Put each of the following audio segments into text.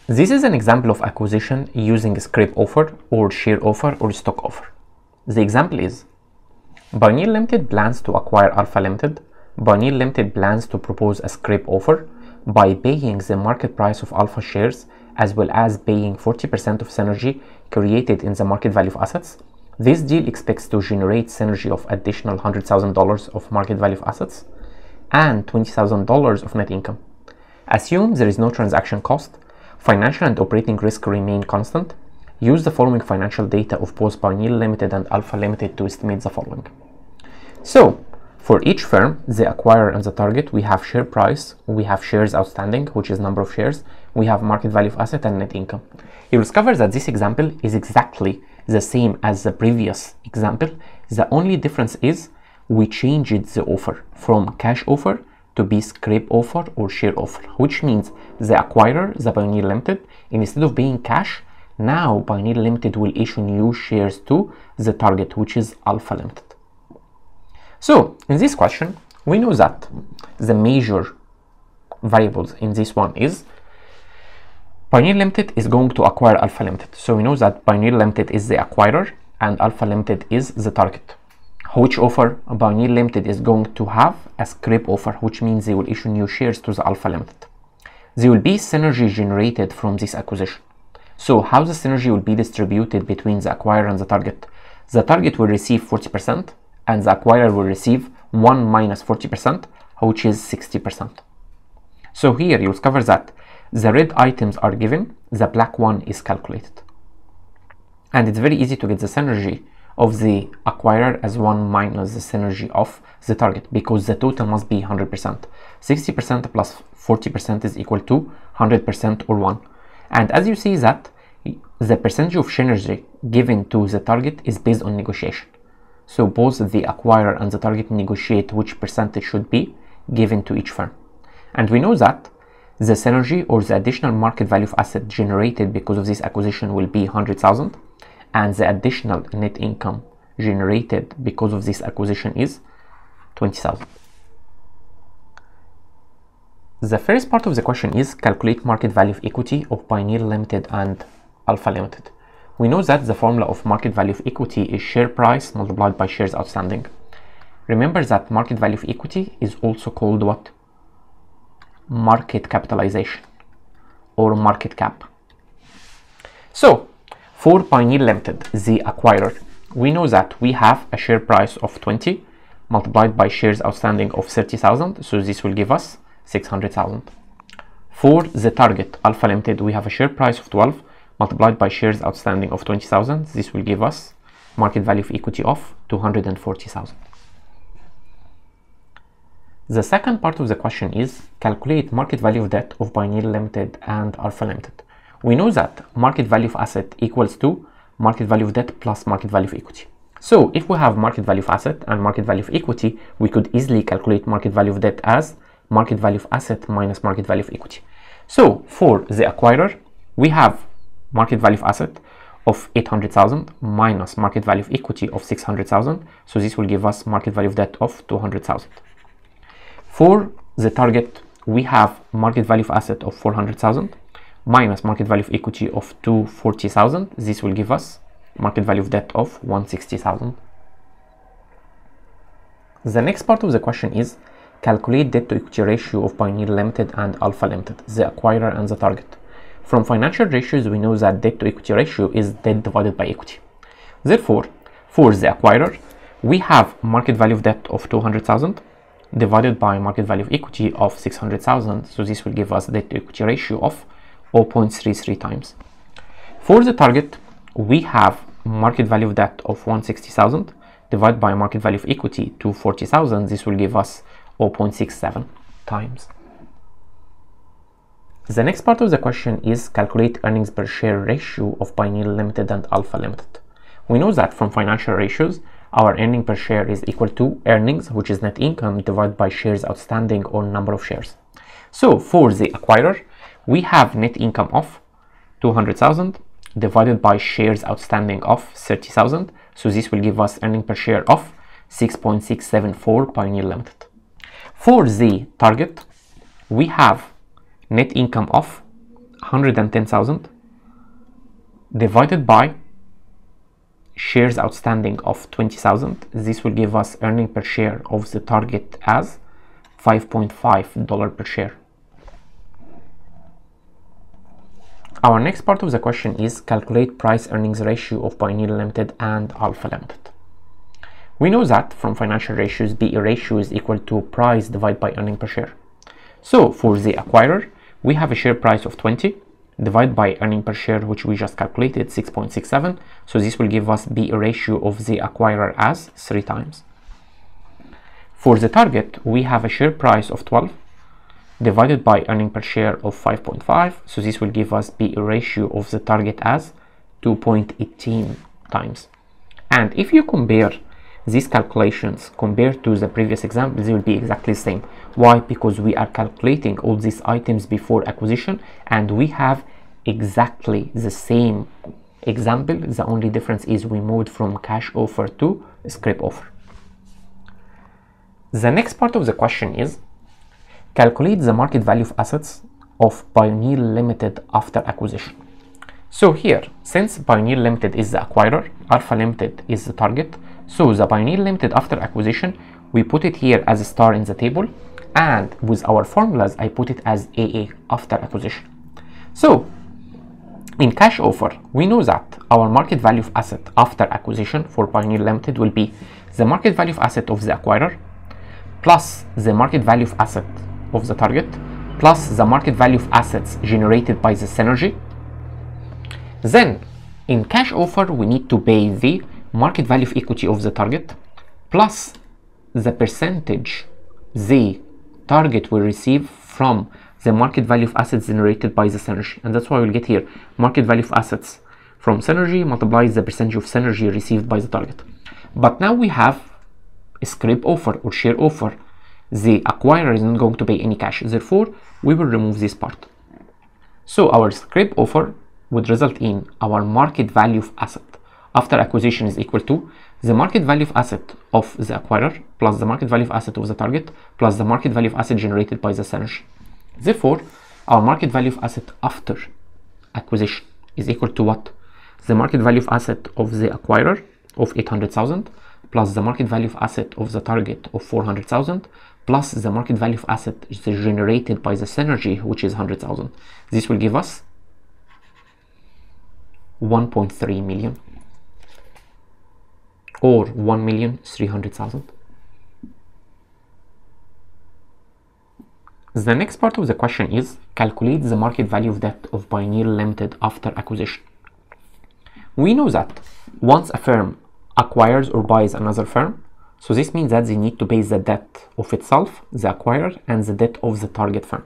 This is an example of acquisition using a scrip offer or share offer or stock offer. The example is Pioneer Limited plans to acquire Alpha Limited. Pioneer Limited plans to propose a scrip offer by paying the market price of Alpha shares as well as paying 40% of synergy created in the market value of assets. This deal expects to generate synergy of additional $100,000 of market value of assets and $20,000 of net income. Assume there is no transaction cost. Financial and operating risk remain constant. Use the following financial data of both Pioneer Limited and Alpha Limited to estimate the following. So, for each firm, the acquirer and the target, we have share price, we have shares outstanding, which is number of shares, we have market value of asset and net income. You'll discover that this example is exactly the same as the previous example. The only difference is we changed the offer from cash offer to be scrip offer or share offer, which means the acquirer, the Pioneer Limited, instead of being cash, now Pioneer Limited will issue new shares to the target, which is Alpha Limited. So in this question, we know that the major variables in this one is Pioneer Limited is going to acquire Alpha Limited. So we know that Pioneer Limited is the acquirer and Alpha Limited is the target. Which offer? Pioneer Limited is going to have a scrip offer, which means they will issue new shares to the Alpha Limited. There will be synergy generated from this acquisition. So how the synergy will be distributed between the acquirer and the target? The target will receive 40% and the acquirer will receive 1 minus 40%, which is 60%. So here you'll discover that the red items are given, the black one is calculated. And it's very easy to get the synergy of the acquirer as 1 minus the synergy of the target, because the total must be 100%. 60% plus 40% is equal to 100% or 1. And as you see that the percentage of synergy given to the target is based on negotiation. So both the acquirer and the target negotiate which percentage should be given to each firm. And we know that the synergy or the additional market value of asset generated because of this acquisition will be 100,000, and the additional net income generated because of this acquisition is 20,000. The first part of the question is calculate market value of equity of Pioneer Limited and Alpha Limited. We know that the formula of market value of equity is share price multiplied by shares outstanding. Remember that market value of equity is also called what? Market capitalization or market cap. So for Pioneer Limited, the acquirer, we know that we have a share price of 20 multiplied by shares outstanding of 30,000, so this will give us 600,000. For the target, Alpha Limited, we have a share price of 12 multiplied by shares outstanding of 20,000. This will give us market value of equity of 240,000. The second part of the question is calculate market value of debt of Pioneer Limited and Alpha Limited. We know that market value of asset equals to market value of debt plus market value of equity. So if we have market value of asset and market value of equity, we could easily calculate market value of debt as market value of asset minus market value of equity. So for the acquirer, we have market value of asset of 800,000 minus market value of equity of 600,000. So this will give us market value of debt of 200,000. For the target, we have market value of asset of 400,000 minus market value of equity of 240,000. This will give us market value of debt of 160,000. The next part of the question is calculate debt to equity ratio of Pioneer Limited and Alpha Limited, the acquirer and the target. From financial ratios, we know that debt to equity ratio is debt divided by equity. Therefore, for the acquirer, we have market value of debt of 200,000 divided by market value of equity of 600,000. So this will give us debt to equity ratio of 0.33 times. For the target, we have market value of debt of 160,000 divided by market value of equity 240,000. This will give us 0.67 times. The next part of the question is calculate earnings per share ratio of Pioneer Limited and Alpha Limited. We know that from financial ratios, our earning per share is equal to earnings, which is net income, divided by shares outstanding or number of shares. So for the acquirer, we have net income of 200,000 divided by shares outstanding of 30,000. So this will give us earning per share of 6.674 Pioneer Limited. For the target, we have net income of 110,000 divided by shares outstanding of 20,000. This will give us earning per share of the target as $5.5 per share. Our next part of the question is calculate price earnings ratio of Pioneer Limited and Alpha Limited. We know that from financial ratios, PE ratio is equal to price divided by earning per share. So for the acquirer, we have a share price of 20 divided by earning per share, which we just calculated, 6.67. So this will give us PE ratio of the acquirer as 3 times. For the target, we have a share price of 12 divided by earning per share of 5.5. So this will give us PE ratio of the target as 2.18 times. And if you compare these calculations compared to the previous example, they will be exactly the same. Why? Because we are calculating all these items before acquisition and we have exactly the same example. The only difference is we moved from cash offer to scrip offer. The next part of the question is calculate the market value of assets of Pioneer Limited after acquisition. So here, since Pioneer Limited is the acquirer, Alpha Limited is the target, so the Pioneer Limited after acquisition, we put it here as a star in the table, and with our formulas, I put it as AA after acquisition. So in cash offer, we know that our market value of asset after acquisition for Pioneer Limited will be the market value of asset of the acquirer plus the market value of asset of the target plus the market value of assets generated by the synergy. Then in cash offer, we need to pay the market value of equity of the target plus the percentage the target will receive from the market value of assets generated by the synergy. And that's why we'll get here market value of assets from synergy multiplies the percentage of synergy received by the target. But now we have a scrip offer or share offer. The acquirer is not going to pay any cash, therefore we will remove this part. So our scrip offer would result in our market value of asset after acquisition is equal to the market value of asset of the acquirer plus the market value of asset of the target plus the market value of asset generated by the synergy. Therefore, our market value of asset after acquisition is equal to what? The market value of asset of the acquirer of 800,000 plus the market value of asset of the target of 400,000 plus the market value of asset generated by the synergy, which is 100,000. This will give us 1.3 million or 1,300,000. The next part of the question is calculate the market value of debt of Pioneer Limited after acquisition. We know that once a firm acquires or buys another firm, so this means that they need to pay the debt of itself, the acquirer, and the debt of the target firm.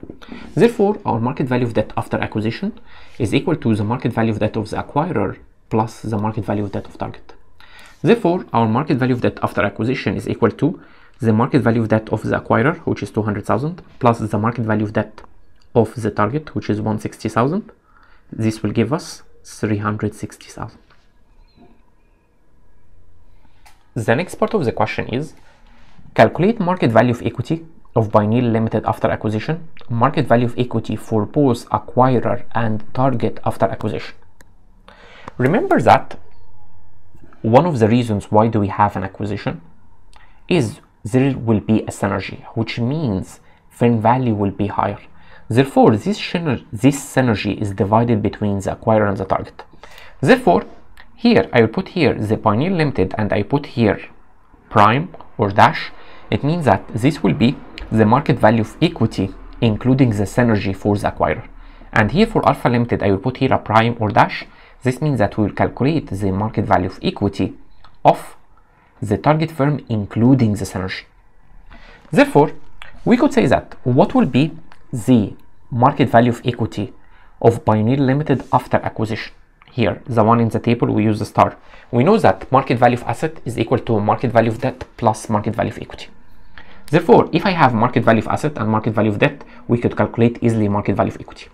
Therefore, our market value of debt after acquisition is equal to the market value of debt of the acquirer plus the market value of debt of target. Therefore, our market value of debt after acquisition is equal to the market value of debt of the acquirer, which is 200,000, plus the market value of debt of the target, which is 160,000. This will give us 360,000. The next part of the question is calculate market value of equity of Pioneer Limited after acquisition, market value of equity for both acquirer and target after acquisition. Remember that one of the reasons why do we have an acquisition is there will be a synergy, which means firm value will be higher. Therefore, this synergy is divided between the acquirer and the target. Therefore, here I will put here the Pioneer Limited and I put here prime or dash. It means that this will be the market value of equity including the synergy for the acquirer. And here for Alpha Limited I will put here a prime or dash. This means that we will calculate the market value of equity of the target firm including the synergy. Therefore, we could say that what will be the market value of equity of Pioneer Limited after acquisition. Here, the one in the table, we use the star. We know that market value of asset is equal to market value of debt plus market value of equity. Therefore, if I have market value of asset and market value of debt, we could calculate easily market value of equity.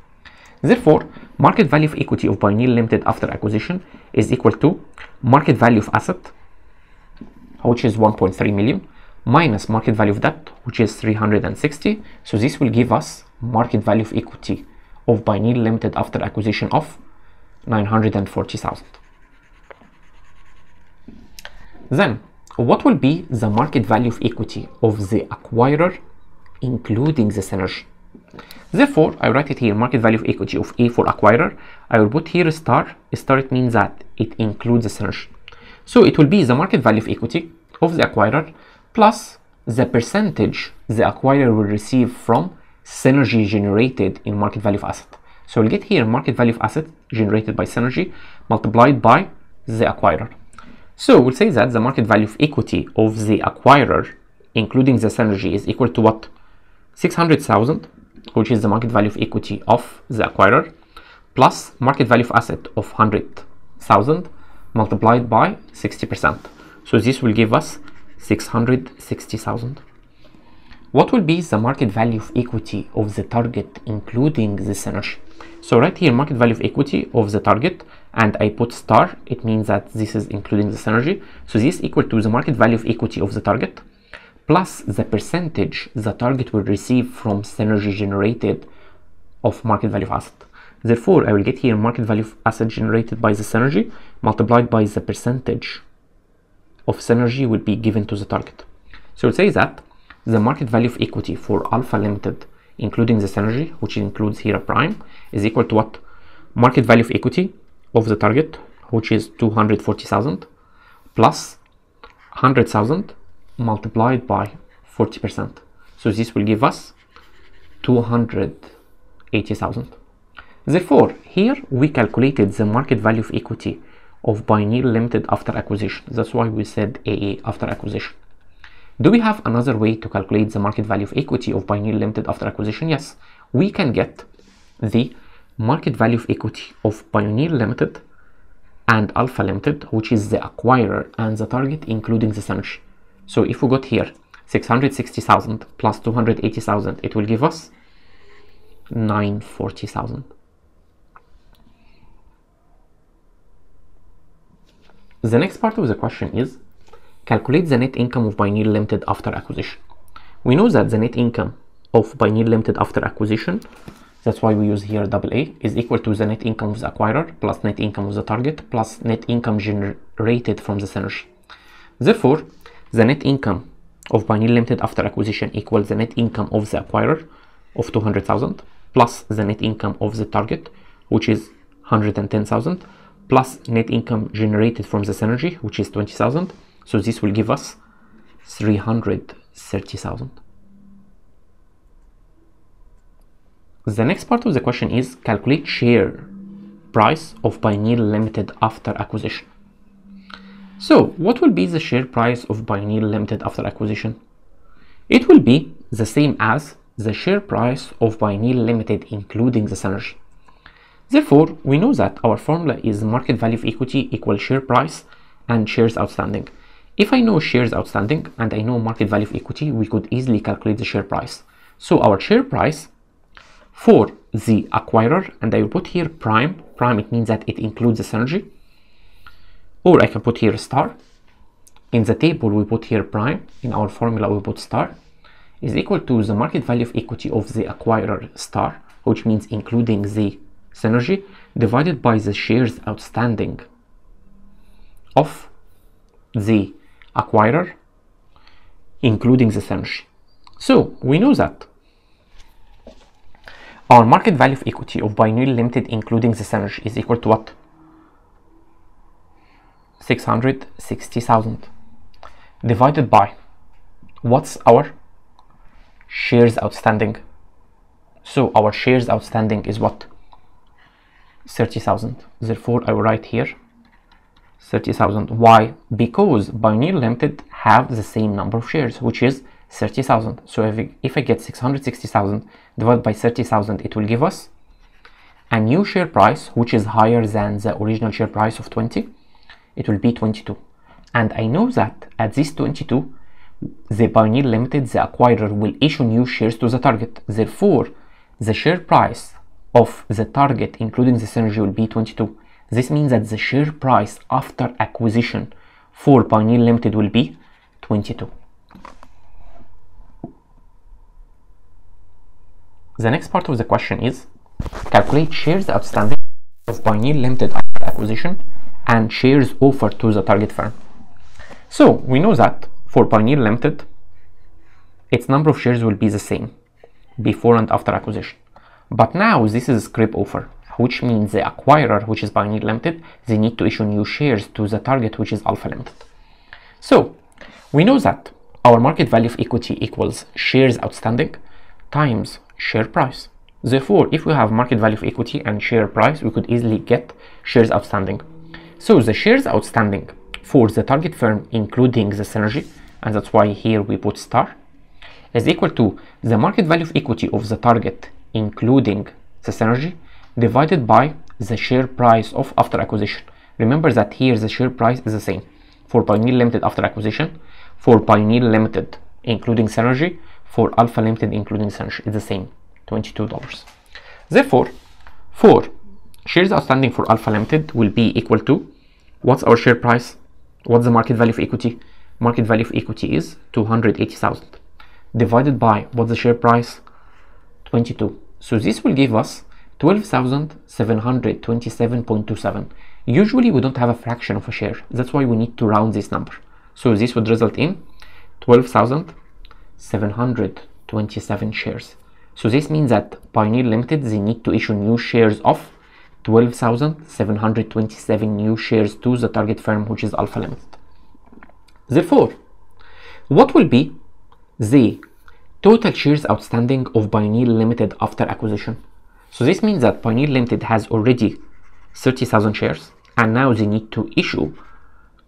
Therefore, market value of equity of Pioneer Limited after acquisition is equal to market value of asset, which is 1.3 million, minus market value of debt, which is 360. So this will give us market value of equity of Pioneer Limited after acquisition of 940,000. Then, what will be the market value of equity of the acquirer including the synergy? Therefore, I write it here, market value of equity of A for acquirer. I will put here a star. A star, it means that it includes the synergy. So it will be the market value of equity of the acquirer plus the percentage the acquirer will receive from synergy generated in market value of asset. So we'll get here market value of asset generated by synergy multiplied by the acquirer. So we'll say that the market value of equity of the acquirer including the synergy is equal to what? 600,000, which is the market value of equity of the acquirer, plus market value of asset of 100,000 multiplied by 60%. So this will give us 660,000. What will be the market value of equity of the target including the synergy? So right here, market value of equity of the target, and I put star, it means that this is including the synergy. So this is equal to the market value of equity of the target plus the percentage the target will receive from synergy generated of market value of asset. Therefore, I will get here market value of asset generated by the synergy multiplied by the percentage of synergy will be given to the target. So it says that the market value of equity for Alpha Limited including the synergy, which includes here a prime, is equal to what? Market value of equity of the target, which is 240,000 plus 100,000 multiplied by 40%. So this will give us 280,000. Therefore, here we calculated the market value of equity of Pioneer Limited after acquisition. That's why we said AA after acquisition. Do we have another way to calculate the market value of equity of Pioneer Limited after acquisition? Yes, we can get the market value of equity of Pioneer Limited and Alpha Limited, which is the acquirer and the target including the synergy. So if we got here 660,000 plus 280,000, it will give us 940,000. The next part of the question is calculate the net income of Pioneer Limited after acquisition. We know that the net income of Pioneer Limited after acquisition, that's why we use here AA, is equal to the net income of the acquirer plus net income of the target plus net income generated from the synergy. Therefore, the net income of Pioneer Limited after acquisition equals the net income of the acquirer of 200,000 plus the net income of the target, which is 110,000, plus net income generated from the synergy, which is 20,000. So this will give us 330,000. The next part of the question is calculate share price of Pioneer Limited after acquisition. So what will be the share price of Pioneer Limited after acquisition? It will be the same as the share price of Pioneer Limited including the synergy. Therefore, we know that our formula is market value of equity equals share price and shares outstanding. If I know shares outstanding and I know market value of equity, we could easily calculate the share price. So our share price for the acquirer, and I will put here prime. Prime, it means that it includes the synergy. Or I can put here a star. In the table, we put here prime. In our formula, we put star. Is equal to the market value of equity of the acquirer star, which means including the synergy, divided by the shares outstanding of the acquirer including the synergy. So we know that our market value of equity of Pioneer Limited including the synergy is equal to what? 660,000 divided by what's our shares outstanding. So our shares outstanding is what? 30,000. Therefore I will write here 30,000. Why? Because Pioneer Limited have the same number of shares, which is 30,000. So if I get 660,000 divided by 30,000, it will give us a new share price, which is higher than the original share price of 20. It will be 22. And I know that at this 22, the Pioneer Limited, the acquirer, will issue new shares to the target. Therefore, the share price of the target, including the synergy, will be 22. This means that the share price after acquisition for Pioneer Limited will be 22. The next part of the question is calculate shares outstanding of Pioneer Limited after acquisition and shares offered to the target firm. So we know that for Pioneer Limited, its number of shares will be the same before and after acquisition. But now this is a scrip offer, which means the acquirer, which is Pioneer Limited, they need to issue new shares to the target, which is Alpha Limited. So we know that our market value of equity equals shares outstanding times share price. Therefore, if we have market value of equity and share price, we could easily get shares outstanding. So the shares outstanding for the target firm, including the synergy, and that's why here we put star, is equal to the market value of equity of the target, including the synergy, divided by the share price of after acquisition. Remember that here the share price is the same for Pioneer Limited after acquisition, for Pioneer Limited including synergy, for Alpha Limited including synergy, it's the same, $22. Therefore, for shares outstanding for Alpha Limited will be equal to, what's our share price? What's the market value of equity? Market value of equity is 280,000 divided by what's the share price? 22. So this will give us 12,727.27. Usually we don't have a fraction of a share. That's why we need to round this number. So this would result in 12,727 shares. So this means that Pioneer Limited, they need to issue new shares of 12,727 new shares to the target firm, which is Alpha Limited. Therefore, what will be the total shares outstanding of Pioneer Limited after acquisition? So this means that Pioneer Limited has already 30,000 shares and now they need to issue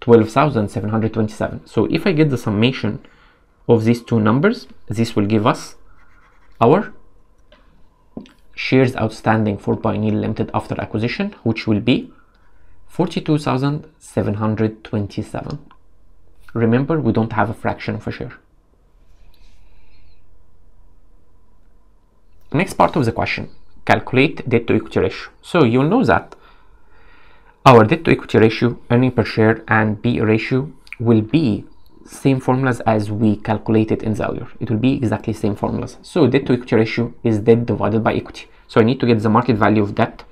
12,727. So if I get the summation of these two numbers, this will give us our shares outstanding for Pioneer Limited after acquisition, which will be 42,727. Remember, we don't have a fraction of a share. Next part of the question, calculate debt to equity ratio. So you'll know that our debt to equity ratio, earning per share, and PE ratio will be same formulas as we calculated in the earlier. It will be exactly same formulas. So debt to equity ratio is debt divided by equity. So I need to get the market value of debt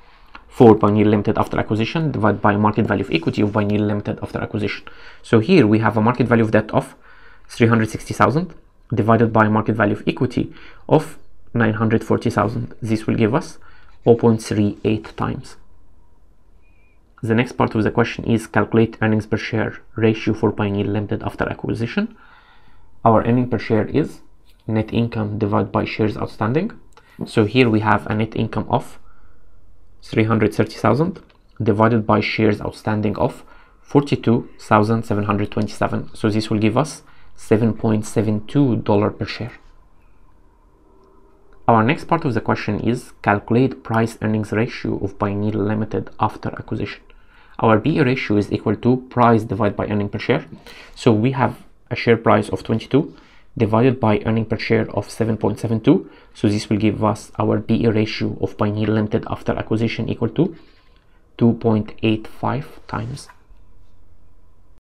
for Pioneer Limited after acquisition divided by market value of equity of Pioneer Limited after acquisition. So here we have a market value of debt of 360,000 divided by market value of equity of 940,000. This will give us 0.38 times. The next part of the question is calculate earnings per share ratio for Pioneer Limited after acquisition. Our earning per share is net income divided by shares outstanding. So here we have a net income of 330,000 divided by shares outstanding of 42,727. So this will give us $7.72 per share. Our next part of the question is calculate price earnings ratio of Pioneer Limited after acquisition. Our PE ratio is equal to price divided by earning per share. So we have a share price of 22 divided by earning per share of 7.72. So this will give us our PE ratio of Pioneer Limited after acquisition equal to 2.85 times.